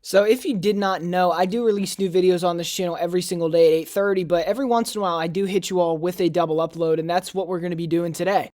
So if you did not know, I do release new videos on this channel every single day at 8:30, but every once in a while I do hit you all with a double upload, and that's what we're going to be doing today.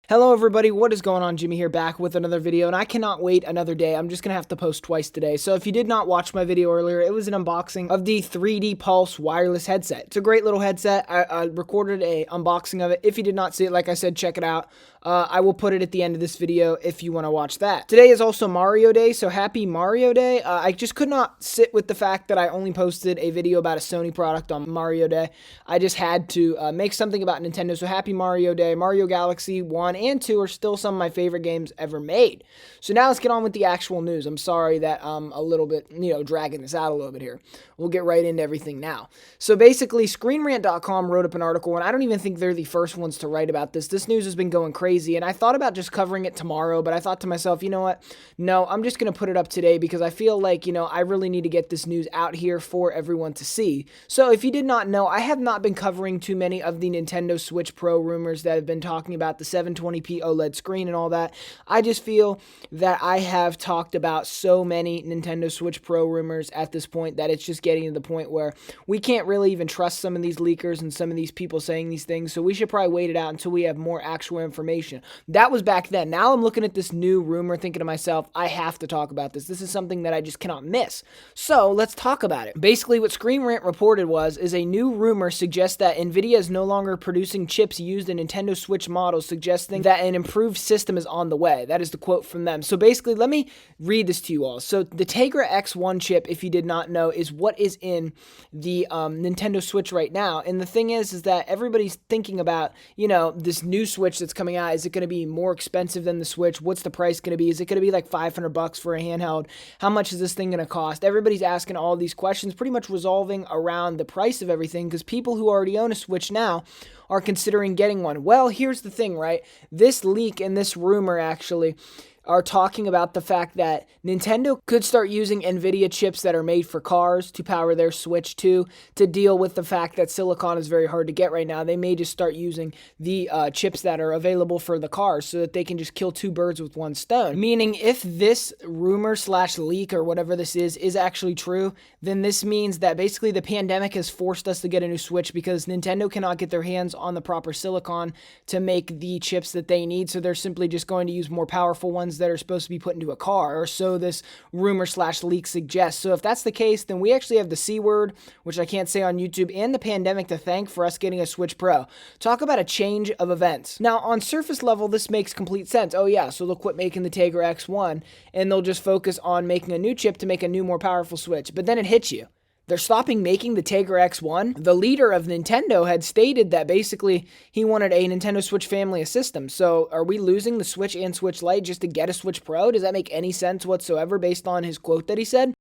Hello everybody, what is going on? Jimmie here, back with another video, and I cannot wait another day. I'm just going to have to post twice today. So if you did not watch my video earlier, it was an unboxing of the 3D Pulse wireless headset. It's a great little headset. I recorded a unboxing of it. If you did not see it, like I said, check it out. I will put it at the end of this video if you want to watch that. Today is also Mario Day, so happy Mario Day. I just could not sit with the fact that I only posted a video about a Sony product on Mario Day. I just had to make something about Nintendo, so happy Mario Day. Mario Galaxy 1 and 2 are still some of my favorite games ever made. So now let's get on with the actual news. I'm sorry that I'm a little bit, dragging this out a little bit here. We'll get right into everything now. So basically, ScreenRant.com wrote up an article, and I don't even think they're the first ones to write about this. This news has been going crazy, and I thought about just covering it tomorrow, but I thought to myself, you know what? No, I'm just going to put it up today because I feel like, I really need to get this news out here for everyone to see. So if you did not know, I have not been covering too many of the Nintendo Switch Pro rumors that have been talking about the 720p OLED screen and all that. I just feel that I have talked about so many Nintendo Switch Pro rumors at this point that it's just getting to the point where we can't really even trust some of these leakers and some of these people saying these things, so we should probably wait it out until we have more actual information. That was back then. Now I'm looking at this new rumor thinking to myself, I have to talk about this. This is something that I just cannot miss. So let's talk about it. Basically, what Screen Rant reported is a new rumor suggests that Nvidia is no longer producing chips used in Nintendo Switch models, suggesting that an improved system is on the way. That is the quote from them. So basically, let me read this to you all. So the Tegra X1 chip, if you did not know, is what is in the Nintendo Switch right now. And the thing is that everybody's thinking about, this new Switch that's coming out. Is it going to be more expensive than the Switch? What's the price going to be? Is it going to be like $500 for a handheld? How much is this thing going to cost? Everybody's asking all these questions, pretty much resolving around the price of everything, because people who already own a Switch now are considering getting one. Well, here's the thing, right? This leak and this rumor actually are talking about the fact that Nintendo could start using Nvidia chips that are made for cars to power their Switch to deal with the fact that silicon is very hard to get right now. They may just start using the chips that are available for the cars so that they can just kill two birds with one stone. Meaning, if this rumor slash leak or whatever this is actually true, then this means that basically the pandemic has forced us to get a new Switch because Nintendo cannot get their hands on the proper silicon to make the chips that they need, so they're simply just going to use more powerful ones that are supposed to be put into a car, or so this rumor slash leak suggests. So if that's the case, then we actually have the C word, which I can't say on YouTube, and the pandemic to thank for us getting a Switch Pro. Talk about a change of events. Now, on surface level, this makes complete sense. Oh yeah, so they'll quit making the Tegra X1, and they'll just focus on making a new chip to make a new, more powerful Switch. But then it hits you. They're stopping making the Tegra X1. The leader of Nintendo had stated that basically he wanted a Nintendo Switch family of systems. So are we losing the Switch and Switch Lite just to get a Switch Pro? Does that make any sense whatsoever based on his quote that he said?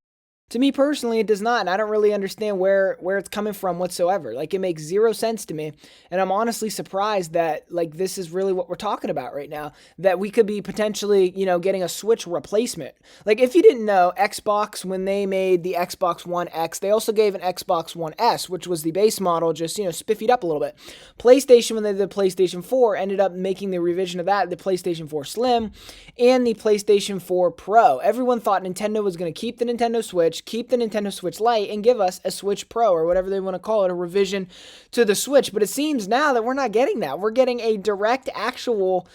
To me personally, it does not, and I don't really understand where it's coming from whatsoever. Like, it makes zero sense to me, and I'm honestly surprised that, this is really what we're talking about right now, that we could be potentially, getting a Switch replacement. Like, if you didn't know, Xbox, when they made the Xbox One X, they also gave an Xbox One S, which was the base model, just, spiffied up a little bit. PlayStation, when they did the PlayStation 4, ended up making the revision of that, the PlayStation 4 Slim, and the PlayStation 4 Pro. Everyone thought Nintendo was going to keep the Nintendo Switch, keep the Nintendo Switch Lite, and give us a Switch Pro, or whatever they want to call it, a revision to the Switch. But it seems now that we're not getting that. We're getting a direct, actual,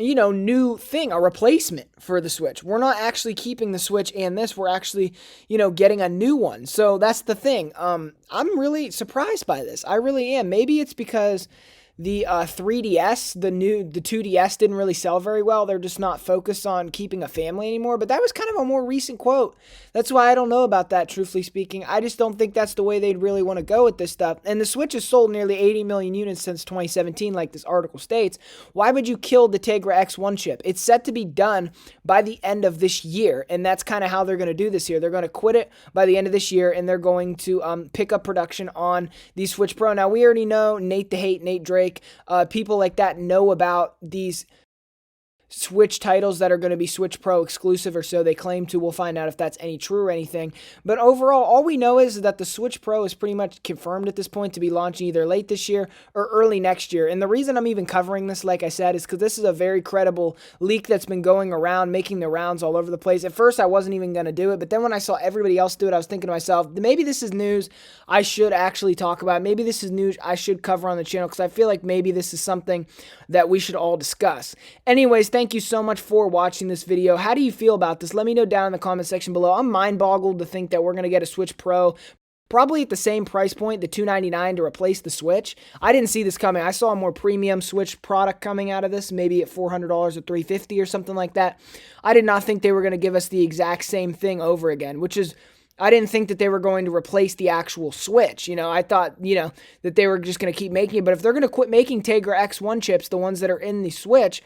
new thing, a replacement for the Switch. We're not actually keeping the Switch and this. We're actually, getting a new one. So that's the thing. I'm really surprised by this. I really am. Maybe it's because the 3DS, the 2DS didn't really sell very well. They're just not focused on keeping a family anymore. But that was kind of a more recent quote. That's why I don't know about that, truthfully speaking. I just don't think that's the way they'd really want to go with this stuff. And the Switch has sold nearly 80 million units since 2017, like this article states. Why would you kill the Tegra X1 chip? It's set to be done by the end of this year, and that's kind of how they're going to do this here. They're going to quit it by the end of this year, and they're going to pick up production on the Switch Pro. Now, we already know Nate the Hate, Nate Drake, people like that know about these Switch titles that are going to be Switch Pro exclusive, or so they claim to. We'll find out if that's any true or anything. But overall, all we know is that the Switch Pro is pretty much confirmed at this point to be launching either late this year or early next year. And the reason I'm even covering this, like I said, is because this is a very credible leak that's been going around, making the rounds all over the place. At first, I wasn't even going to do it, but then when I saw everybody else do it, I was thinking to myself, maybe this is news I should actually talk about. Maybe this is news I should cover on the channel, because I feel like maybe this is something that we should all discuss. Anyways, thank you so much for watching this video. How do you feel about this? Let me know down in the comment section below. I'm mind-boggled to think that we're going to get a Switch Pro probably at the same price point, the $299, to replace the Switch. I didn't see this coming. I saw a more premium Switch product coming out of this, maybe at $400 or $350 or something like that. I did not think they were going to give us the exact same thing over again, which is, I didn't think that they were going to replace the actual Switch. I thought, that they were just going to keep making it. But if they're going to quit making Tegra X1 chips, the ones that are in the Switch,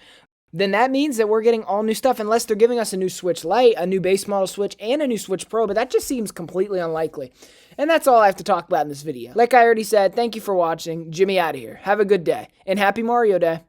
then that means that we're getting all new stuff, unless they're giving us a new Switch Lite, a new base model Switch, and a new Switch Pro. But that just seems completely unlikely. And that's all I have to talk about in this video. Like I already said, thank you for watching. Jimmie out of here. Have a good day, and happy Mario Day.